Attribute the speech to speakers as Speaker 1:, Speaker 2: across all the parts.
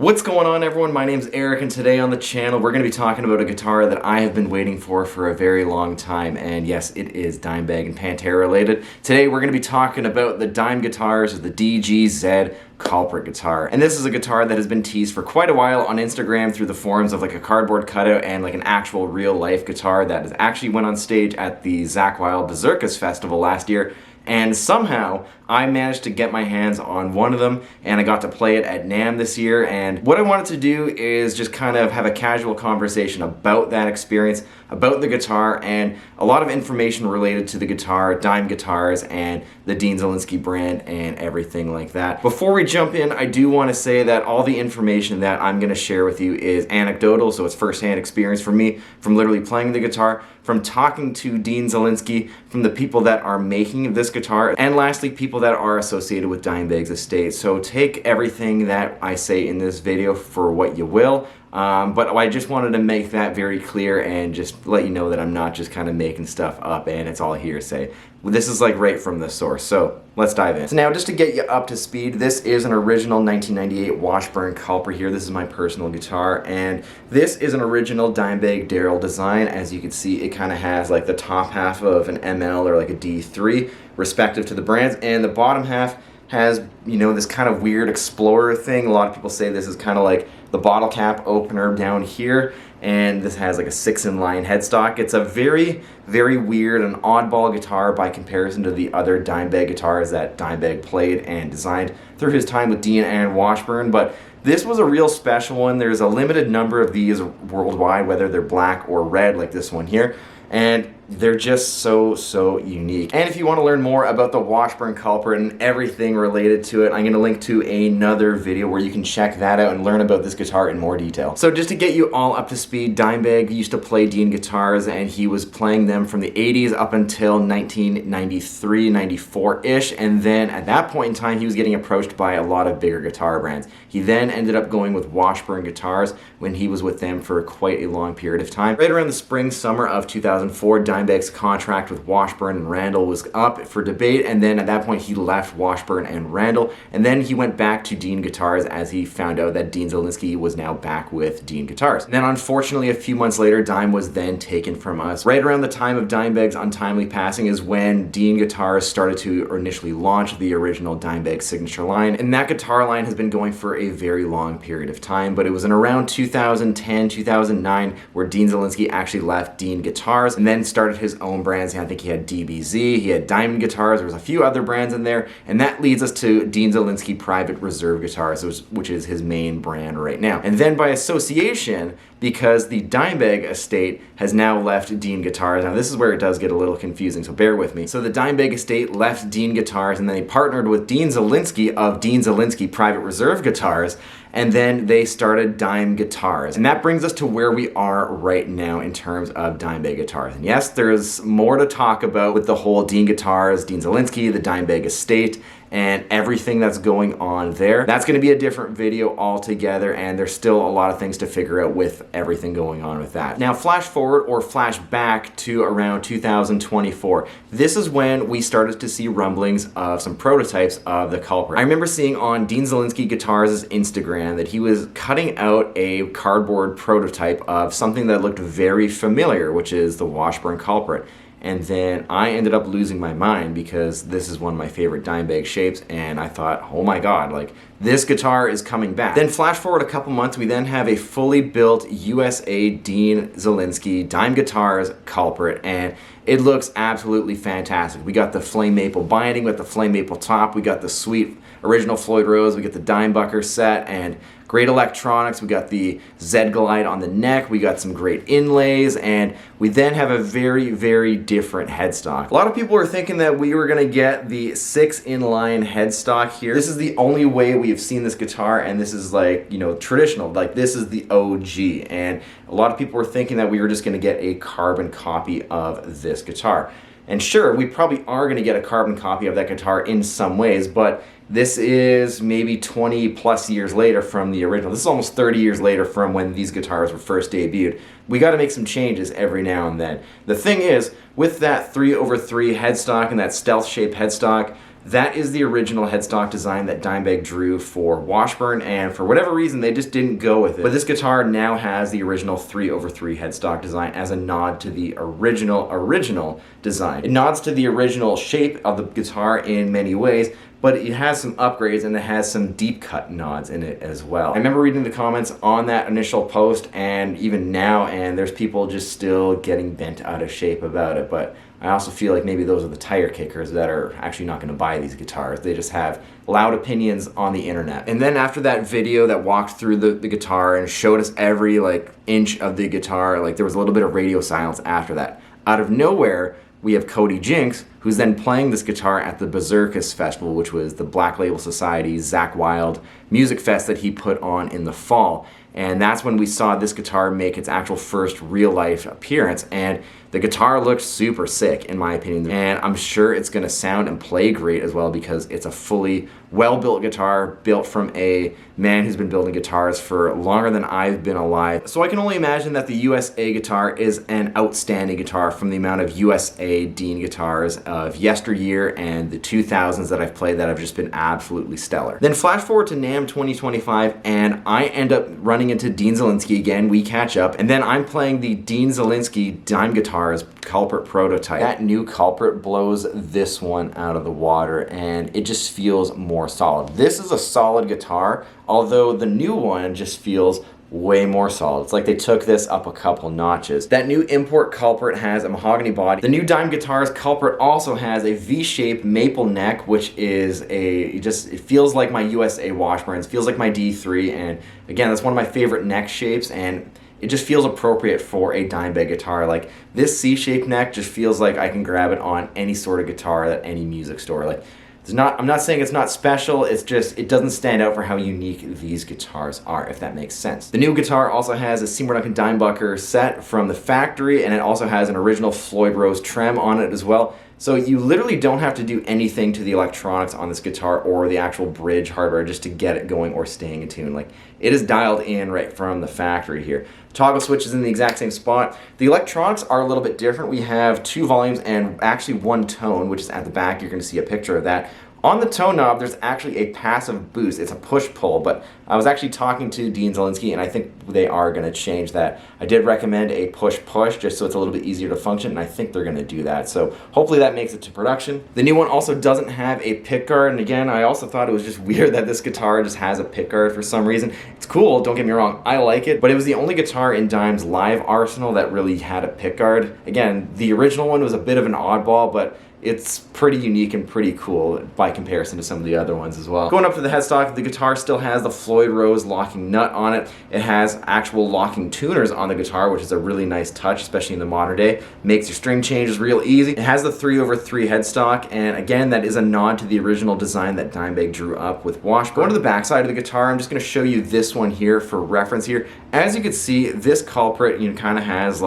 Speaker 1: What's going on, everyone? My name's Eric, and today on the channel we're going to be talking about a guitar that I have been waiting for a very long time, and yes, it is Dimebag and Pantera related. Today we're going to be talking about the Guitarz, the DGZ Culprit Guitar. And this is a guitar that has been teased for quite a while on Instagram through the forums of like a cardboard cutout and like an actual real life guitar that actually went on stage at the Zakk Wylde Berserkers Festival last year. And somehow I managed to get my hands on one of them, and I got to play it at NAMM this year. And what I wanted to do is just kind of have a casual conversation about that experience, about the guitar, and a lot of information related to the guitar, Guitarz, and the Zelinsky brand, and everything like that. Before we jump in, I do want to say that all the information that I'm going to share with you is anecdotal, so it's first-hand experience for me, from literally playing the guitar, from talking to Zelinsky, from the people that are making this guitar, and lastly, people that are associated with Dimebag's estate. So take everything that I say in this video for what you will, but I just wanted to make that very clear and just let you know that I'm not just kind of making stuff up and it's all hearsay. This is like right from the source, so let's dive in. So now, just to get you up to speed, this is an original 1998 Washburn Culprit here. This is my personal guitar, and this is an original Dimebag Darrell design. As you can see, it kind of has like the top half of an ML or like a D3, respective to the brands, and the bottom half has, you know, this kind of weird explorer thing. A lot of people say this is kind of like the bottle cap opener down here, and this has like a 6-in-line headstock. It's a very, very weird and oddball guitar by comparison to the other Dimebag guitars that Dimebag played and designed through his time with Dean and Washburn, but this was a real special one. There's a limited number of these worldwide, whether they're black or red like this one here, and they're just so unique. And if you want to learn more about the Washburn Culprit and everything related to it, I'm going to link to another video where you can check that out and learn about this guitar in more detail. So just to get you all up to speed, Dimebag used to play Dean guitars, and he was playing them from the 80s up until 1993, 94-ish, and then at that point in time he was getting approached by a lot of bigger guitar brands. He then ended up going with Washburn Guitars when he was with them for quite a long period of time. Right around the spring, summer of 2004, Dimebag's contract with Washburn and Randall was up for debate, and then at that point he left Washburn and Randall, and then he went back to Dean Guitarz as he found out that Dean Zelinsky was now back with Dean Guitarz. And then unfortunately a few months later, Dime was then taken from us. Right around the time of Dimebag's untimely passing is when Dean Guitarz started to initially launch the original Dimebag signature line, and that guitar line has been going for a very long period of time, but it was in around 2010, 2009 where Dean Zelinsky actually left Dean Guitarz and then started his own brands. I think he had DGZ, he had Diamond Guitars, there was a few other brands in there, and that leads us to Dean Zelinsky Private Reserve Guitars, which is his main brand right now. And then by association, because the Dimebag estate has now left Dean Guitarz. Now this is where it does get a little confusing, so bear with me. So the Dimebag estate left Dean Guitarz, and then they partnered with Dean Zelinsky of Dean Zelinsky Private Reserve Guitars, and then they started Dime Guitarz. And that brings us to where we are right now in terms of Dimebag Guitars. And yes, there's more to talk about with the whole Dean Guitarz, Dean Zelinsky, the Dimebag estate, and everything that's going on there. That's going to be a different video altogether, and there's still a lot of things to figure out with everything going on with that. Now flash forward or flash back to around 2024. This is when we started to see rumblings of some prototypes of the Culprit. I remember seeing on Dean Zelinsky Guitars' Instagram that he was cutting out a cardboard prototype of something that looked very familiar, which is the Washburn Culprit. And then I ended up losing my mind because this is one of my favorite Dimebag shapes, and I thought, oh my god, like, this guitar is coming back. Then flash forward a couple months, we then have a fully built USA Dean Zelinsky Dime Guitarz Culprit, and it looks absolutely fantastic. We got the flame maple binding with the flame maple top, we got the sweet original Floyd Rose, we get the Dimebucker set, and great electronics. We got the Z Glide on the neck, we got some great inlays, and we then have a very, very different headstock. A lot of people are thinking that we were gonna get the 6-in-line headstock here. This is the only way we have seen this guitar, and this is like, you know, traditional, like this is the OG, and a lot of people were thinking that we were just gonna get a carbon copy of this guitar. And sure, we probably are gonna get a carbon copy of that guitar in some ways, but this is maybe 20 plus years later from the original. This is almost 30 years later from when these guitars were first debuted. We got to make some changes every now and then. The thing is, with that 3/3 headstock and that stealth shape headstock, that is the original headstock design that Dimebag drew for Washburn, and for whatever reason they just didn't go with it. But this guitar now has the original 3/3 headstock design as a nod to the original design. It nods to the original shape of the guitar in many ways, but it has some upgrades and it has some deep cut nods in it as well. I remember reading the comments on that initial post and even now, and there's people just still getting bent out of shape about it, but I also feel like maybe those are the tire kickers that are actually not going to buy these guitars. They just have loud opinions on the internet. And then after that video that walked through the guitar and showed us every inch of the guitar, there was a little bit of radio silence after that. Out of nowhere, we have Cody Jinks, who's then playing this guitar at the Berserkus Festival, which was the Black Label Society's Zakk Wylde music fest that he put on in the fall. And that's when we saw this guitar make its actual first real-life appearance, and the guitar looked super sick, in my opinion. And I'm sure it's going to sound and play great as well, because it's a fully well-built guitar, built from a man who's been building guitars for longer than I've been alive. So I can only imagine that the USA guitar is an outstanding guitar from the amount of USA Dean guitars of yesteryear and the 2000s that I've played that have just been absolutely stellar. Then flash forward to NAMM 2025, and I end up running into Dean Zelinsky again. We catch up, and then I'm playing the Dean Zelinsky Dime Guitarz Culprit prototype. That new Culprit blows this one out of the water, and it just feels more solid. This is a solid guitar, although the new one just feels way more solid. It's like they took this up a couple notches. That new import Culprit has a mahogany body. The new Dime Guitarz Culprit also has a V-shaped maple neck, which is it feels like my USA Washburns, feels like my D3, and again, that's one of my favorite neck shapes, and it just feels appropriate for a Dimebag guitar. This C-shaped neck just feels like I can grab it on any sort of guitar at any music store. I'm not saying it's not special, it's just, it doesn't stand out for how unique these guitars are, if that makes sense. The new guitar also has a Seymour Duncan Dimebucker set from the factory, and it also has an original Floyd Rose trem on it as well. So you literally don't have to do anything to the electronics on this guitar or the actual bridge hardware just to get it going or staying in tune. It is dialed in right from the factory here. Toggle switch is in the exact same spot. The electronics are a little bit different. We have 2 volumes and actually 1 tone, which is at the back. You're going to see a picture of that. On the tone knob, there's actually a passive boost. It's a push-pull, but I was actually talking to Dean Zelinsky, and I think they are going to change that. I did recommend a push-push, just so it's a little bit easier to function, and I think they're going to do that. So hopefully that makes it to production. The new one also doesn't have a pickguard, and again, I also thought it was just weird that this guitar just has a pickguard for some reason. It's cool, don't get me wrong, I like it, but it was the only guitar in Dime's live arsenal that really had a pickguard. Again, the original one was a bit of an oddball, but it's pretty unique and pretty cool by comparison to some of the other ones as well. Going up to the headstock, the guitar still has the Floyd Rose locking nut on it. It has actual locking tuners on the guitar, which is a really nice touch, especially in the modern day. Makes your string changes real easy. It has the 3/3 headstock, and again, that is a nod to the original design that Dimebag drew up with Washburn. Going to the back side of the guitar, I'm just going to show you this one here for reference here. As you can see, this Culprit kind of has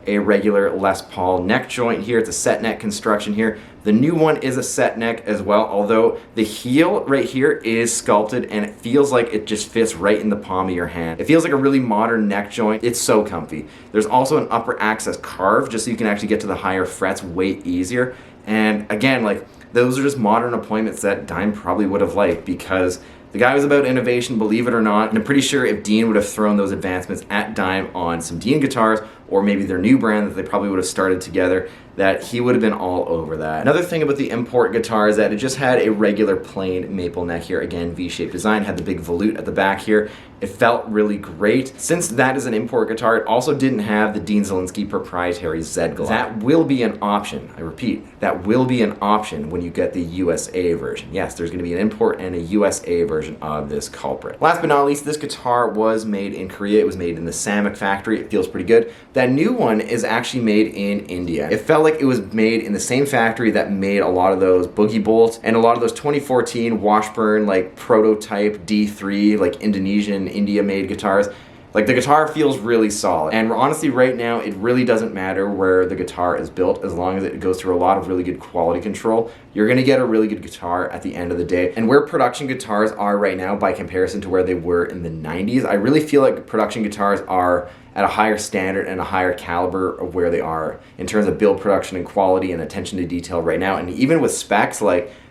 Speaker 1: a regular Les Paul neck joint here. It's a set neck construction here. The new one is a set neck as well, although the heel right here is sculpted and it feels like it just fits right in the palm of your hand. It feels like a really modern neck joint. It's so comfy. There's also an upper access carve just so you can actually get to the higher frets way easier. And again, those are just modern appointments that Dime probably would have liked, because the guy was about innovation, believe it or not, and I'm pretty sure if Dean would have thrown those advancements at Dime on some Dean guitars, or maybe their new brand that they probably would have started together, that he would have been all over that. Another thing about the import guitar is that it just had a regular plain maple neck here. Again, V-shaped design, had the big volute at the back here. It felt really great. Since that is an import guitar, it also didn't have the Dean Zelinsky proprietary Z glide. That will be an option. I repeat, that will be an option when you get the USA version. Yes, there's going to be an import and a USA version of this Culprit. Last but not least, this guitar was made in Korea. It was made in the Samek factory. It feels pretty good. That new one is actually made in India. It felt like it was made in the same factory that made a lot of those Boogie Bolts and a lot of those 2014 Washburn prototype D3 Indonesian India made guitars. The guitar feels really solid, and honestly right now it really doesn't matter where the guitar is built as long as it goes through a lot of really good quality control. You're going to get a really good guitar at the end of the day. And where production guitars are right now by comparison to where they were in the 90s, I really feel like production guitars are at a higher standard and a higher caliber of where they are in terms of build production and quality and attention to detail right now. And even with specs,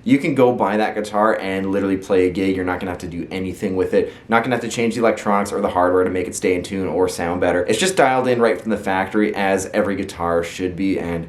Speaker 1: you can go buy that guitar and literally play a gig. You're not gonna have to do anything with it. Not gonna have to change the electronics or the hardware to make it stay in tune or sound better. It's just dialed in right from the factory, as every guitar should be. And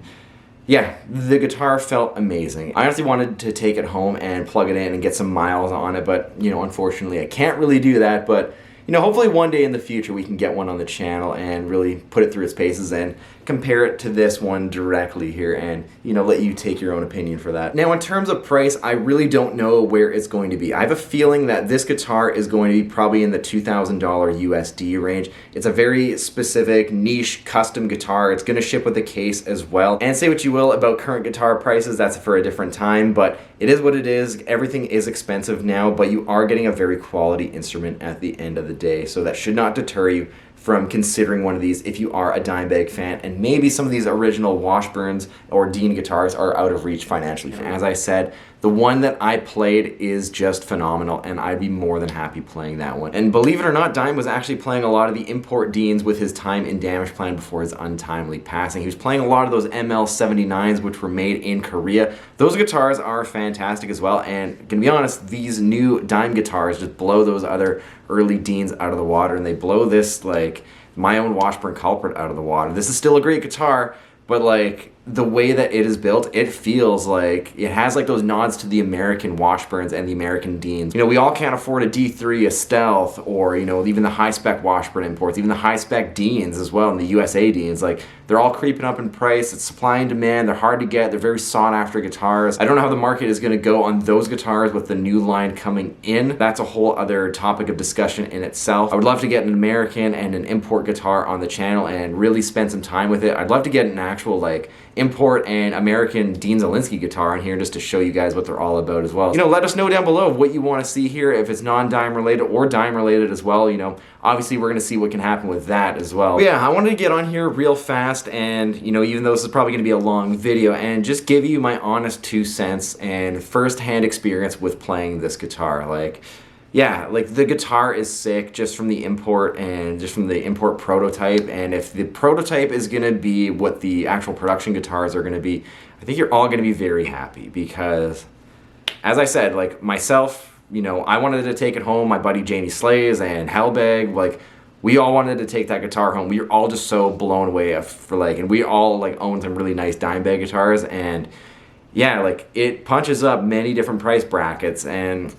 Speaker 1: yeah, the guitar felt amazing. I honestly wanted to take it home and plug it in and get some miles on it, but you know, unfortunately I can't really do that. But you know, hopefully one day in the future we can get one on the channel and really put it through its paces and compare it to this one directly here, and you know, let you take your own opinion for that. Now, in terms of price, I really don't know where it's going to be. I have a feeling that this guitar is going to be probably in the $2,000 USD range. It's a very specific niche custom guitar. It's going to ship with a case as well. And say what you will about current guitar prices, that's for a different time, but it is what it is. Everything is expensive now, but you are getting a very quality instrument at the end of the day, so that should not deter you from considering one of these if you are a Dimebag fan, and maybe some of these original Washburns or Dean guitars are out of reach financially. As I said, the one that I played is just phenomenal, and I'd be more than happy playing that one. And believe it or not, Dime was actually playing a lot of the import Deans with his time in Damage Plan before his untimely passing. He was playing a lot of those ML79s, which were made in Korea. Those guitars are fantastic as well, and gonna be honest, these new Dime guitars just blow those other early Deans out of the water, and they blow this, like, my own Washburn Culprit out of the water. This is still a great guitar, but like, the way that it is built, it feels like it has like those nods to the American Washburns and the American Deans. You know, we all can't afford a D3, a Stealth, or you know, even the high-spec Washburn imports, even the high-spec Deans as well, and the USA Deans. Like, they're all creeping up in price. It's supply and demand. They're hard to get. They're very sought-after guitars. I don't know how the market is going to go on those guitars with the new line coming in. That's a whole other topic of discussion in itself. I would love to get an American and an import guitar on the channel and really spend some time with it. I'd love to get an actual like import and American Dean Zelinsky guitar on here just to show you guys what they're all about as well. You know, let us know down below what you want to see here, if it's non-Dime related or Dime related as well. You know, obviously we're going to see what can happen with that as well. But yeah, I wanted to get on here real fast, and you know, even though this is probably going to be a long video, and just give you my honest 2 cents and first-hand experience with playing this guitar. Like, yeah, like the guitar is sick just from the import and just from the import prototype, and if the prototype is going to be what the actual production guitars are going to be, I think you're all going to be very happy, because as I said, like myself, you know, I wanted to take it home. My buddy Jamie Slays and Hellbag, like, we all wanted to take that guitar home. We were all just so blown away for like, and we all like own some really nice Dimebag guitars, and yeah, like it punches up many different price brackets, and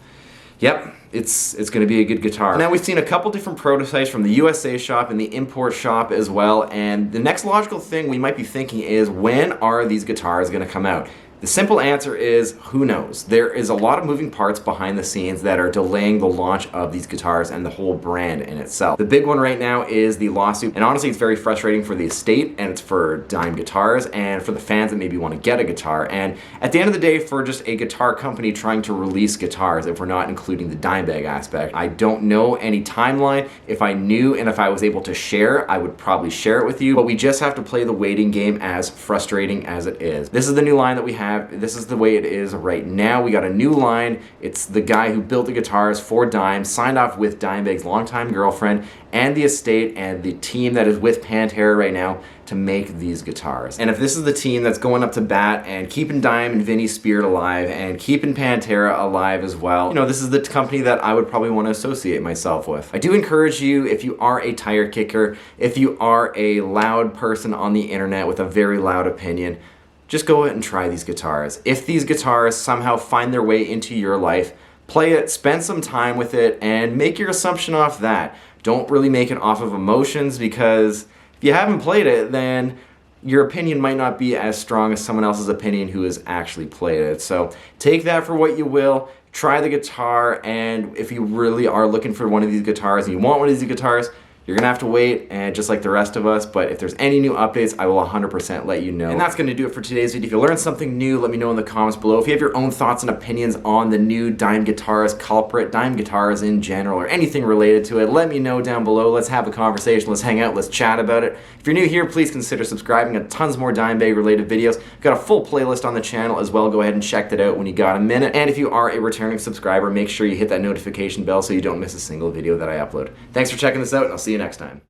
Speaker 1: yep, it's going to be a good guitar. Now, we've seen a couple different prototypes from the USA shop and the import shop as well, and the next logical thing we might be thinking is, when are these guitars going to come out? The simple answer is, who knows? There is a lot of moving parts behind the scenes that are delaying the launch of these guitars and the whole brand in itself. The big one right now is the lawsuit, and honestly it's very frustrating for the estate, and it's for Dime Guitars, and for the fans that maybe want to get a guitar, and at the end of the day, for just a guitar company trying to release guitars, if we're not including the Dimebag aspect. I don't know any timeline. If I knew and if I was able to share, I would probably share it with you, but we just have to play the waiting game, as frustrating as it is. This is the new line that we have. This is the way it is right now. We got a new line. It's the guy who built the guitars for Dime, signed off with Dimebag's longtime girlfriend and the estate and the team that is with Pantera right now to make these guitars. And if this is the team that's going up to bat and keeping Dime and Vinny's spirit alive and keeping Pantera alive as well, you know, this is the company that I would probably want to associate myself with. I do encourage you, if you are a tire kicker, if you are a loud person on the internet with a very loud opinion, just go ahead and try these guitars. If these guitars somehow find their way into your life, play it, spend some time with it, and make your assumption off that. Don't really make it off of emotions, because if you haven't played it, then your opinion might not be as strong as someone else's opinion who has actually played it. So take that for what you will. Try the guitar, and if you really are looking for one of these guitars and you want one of these guitars, you're going to have to wait, and just like the rest of us, but if there's any new updates, I will 100% let you know. And that's going to do it for today's video. If you learned something new, let me know in the comments below. If you have your own thoughts and opinions on the new Dime Guitarz Culprit, Dime guitars in general, or anything related to it, let me know down below. Let's have a conversation. Let's hang out. Let's chat about it. If you're new here, please consider subscribing. Got tons more Dimebag related videos. Got a full playlist on the channel as well. Go ahead and check that out when you got a minute. And if you are a returning subscriber, make sure you hit that notification bell so you don't miss a single video that I upload. Thanks for checking this out, and I'll see you next time.